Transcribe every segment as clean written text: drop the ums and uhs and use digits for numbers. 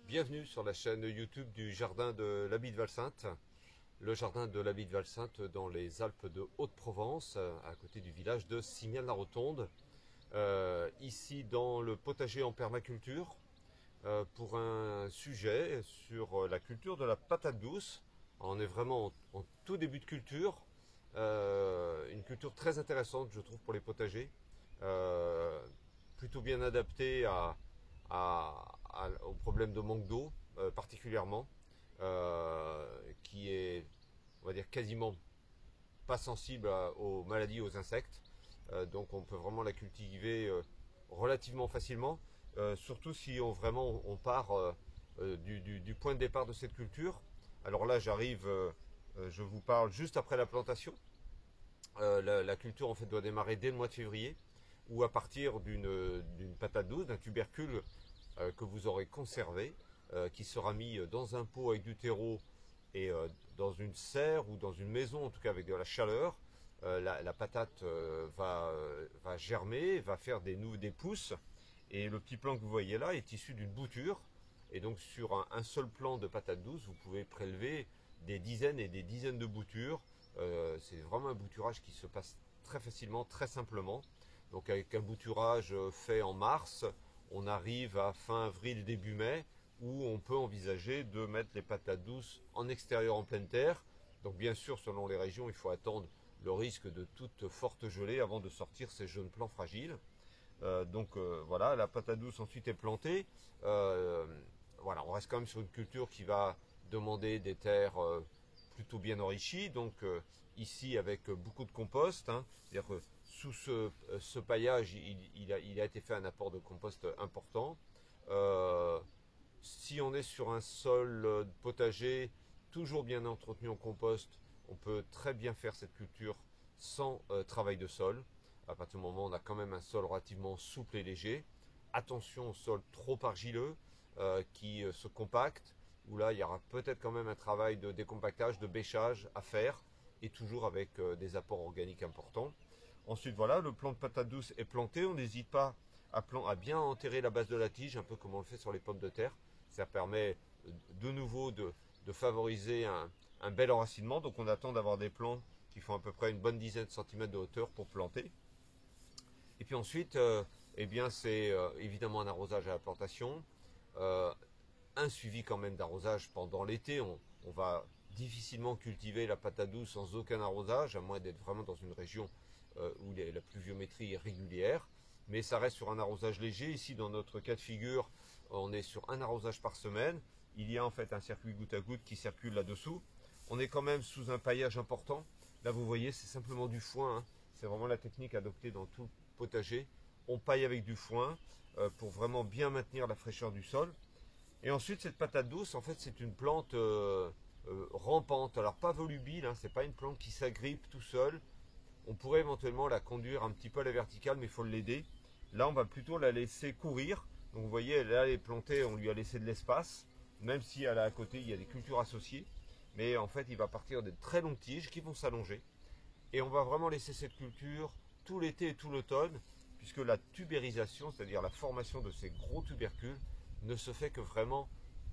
Bienvenue sur la chaîne YouTube du jardin de l'Abbaye de Valsainte. Le jardin de l'Abbaye de Valsainte dans les Alpes de Haute-Provence, à côté du village de Simiane-la-Rotonde. Ici dans le potager en permaculture, pour un sujet sur la culture de la patate douce. On est vraiment en tout début de culture, une culture très intéressante je trouve pour les potagers, plutôt bien adaptée au problème de manque d'eau particulièrement, qui est, on va dire, quasiment pas sensible aux maladies, aux insectes. Donc on peut vraiment la cultiver relativement facilement, surtout si on part du point de départ de cette culture. Alors là j'arrive, je vous parle juste après la plantation. La culture en fait doit démarrer dès le mois de février, ou à partir d'une patate douce, d'un tubercule que vous aurez conservé, qui sera mis dans un pot avec du terreau et dans une serre ou dans une maison, en tout cas avec de la chaleur. La patate va germer, va faire des pousses, et le petit plant que vous voyez là est issu d'une bouture. Et donc sur un seul plant de patate douce, vous pouvez prélever des dizaines et des dizaines de boutures. C'est vraiment un bouturage qui se passe très facilement, très simplement. Donc avec un bouturage fait en mars, on arrive à fin avril, début mai, où on peut envisager de mettre les patates douces en extérieur en pleine terre. Donc bien sûr, selon les régions, il faut attendre le risque de toute forte gelée avant de sortir ces jeunes plants fragiles. Voilà, la patate douce ensuite est plantée. Voilà, on reste quand même sur une culture qui va demander des terres plutôt bien enrichies. Donc ici avec beaucoup de compost, hein, c'est-à-dire que sous ce paillage, il a été fait un apport de compost important. Si on est sur un sol potager toujours bien entretenu en compost, on peut très bien faire cette culture sans travail de sol. À partir du moment où on a quand même un sol relativement souple et léger. Attention au sol trop argileux qui se compacte, où là il y aura peut-être quand même un travail de décompactage, de bêchage à faire, et toujours avec des apports organiques importants. Ensuite voilà, le plant de patate douce est planté. On n'hésite pas à bien enterrer la base de la tige, un peu comme on le fait sur les pommes de terre. Ça permet de nouveau de favoriser un bel enracinement. Donc on attend d'avoir des plants qui font à peu près une bonne dizaine de centimètres de hauteur pour planter. Et puis ensuite, eh bien c'est évidemment un arrosage à la plantation, un suivi quand même d'arrosage pendant l'été. On va difficilement cultiver la patate douce sans aucun arrosage, à moins d'être vraiment dans une région où la pluviométrie est régulière. Mais ça reste sur un arrosage léger. Ici, dans notre cas de figure, on est sur un arrosage par semaine. Il y a en fait un circuit goutte à goutte qui circule là-dessous. On est quand même sous un paillage important. Là, vous voyez, c'est simplement du foin, hein. C'est vraiment la technique adoptée dans tout potager. On paille avec du foin pour vraiment bien maintenir la fraîcheur du sol. Et ensuite, cette patate douce, en fait, c'est une plante rampante. Alors, pas volubile, hein, c'est pas une plante qui s'agrippe tout seul. On pourrait éventuellement la conduire un petit peu à la verticale, mais il faut l'aider. Là, on va plutôt la laisser courir. Donc, vous voyez, là, elle est plantée, on lui a laissé de l'espace, même si à côté, il y a des cultures associées. Mais en fait, il va partir de très longues tiges qui vont s'allonger. Et on va vraiment laisser cette culture tout l'été et tout l'automne, puisque la tubérisation, c'est-à-dire la formation de ces gros tubercules, ne se fait que vraiment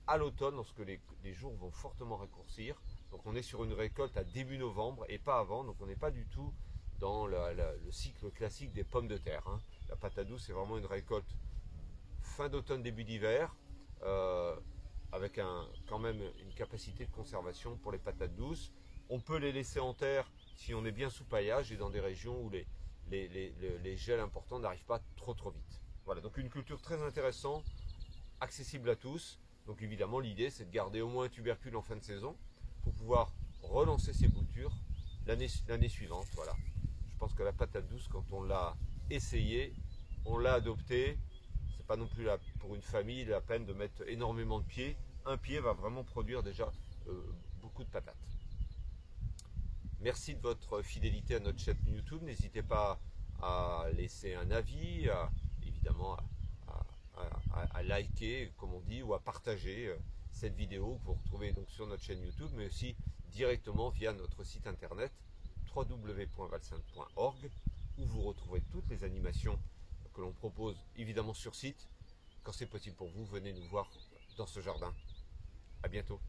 à l'automne, lorsque les jours vont fortement raccourcir. Donc on est sur une récolte à début novembre et pas avant, donc on n'est pas du tout dans le cycle classique des pommes de terre, hein. La patate douce, c'est vraiment une récolte fin d'automne, début d'hiver, avec quand même une capacité de conservation pour les patates douces. On peut les laisser en terre si on est bien sous paillage et dans des régions où les gels importants n'arrivent pas trop vite. Voilà, donc une culture très intéressante, accessible à tous. Donc évidemment, l'idée, c'est de garder au moins un tubercule en fin de saison pour pouvoir relancer ses boutures l'année suivante. Voilà. Je pense que la patate douce, quand on l'a essayée, on l'a adoptée. C'est pas non plus pour une famille la peine de mettre énormément de pieds. Un pied va vraiment produire déjà beaucoup de patates. Merci de votre fidélité à notre chaîne YouTube. N'hésitez pas à laisser un avis, évidemment à liker, comme on dit, ou à partager cette vidéo que vous retrouvez donc sur notre chaîne YouTube, mais aussi directement via notre site internet www.valsainte.org, où vous retrouverez toutes les animations que l'on propose évidemment sur site. Quand c'est possible pour vous, venez nous voir dans ce jardin. À bientôt.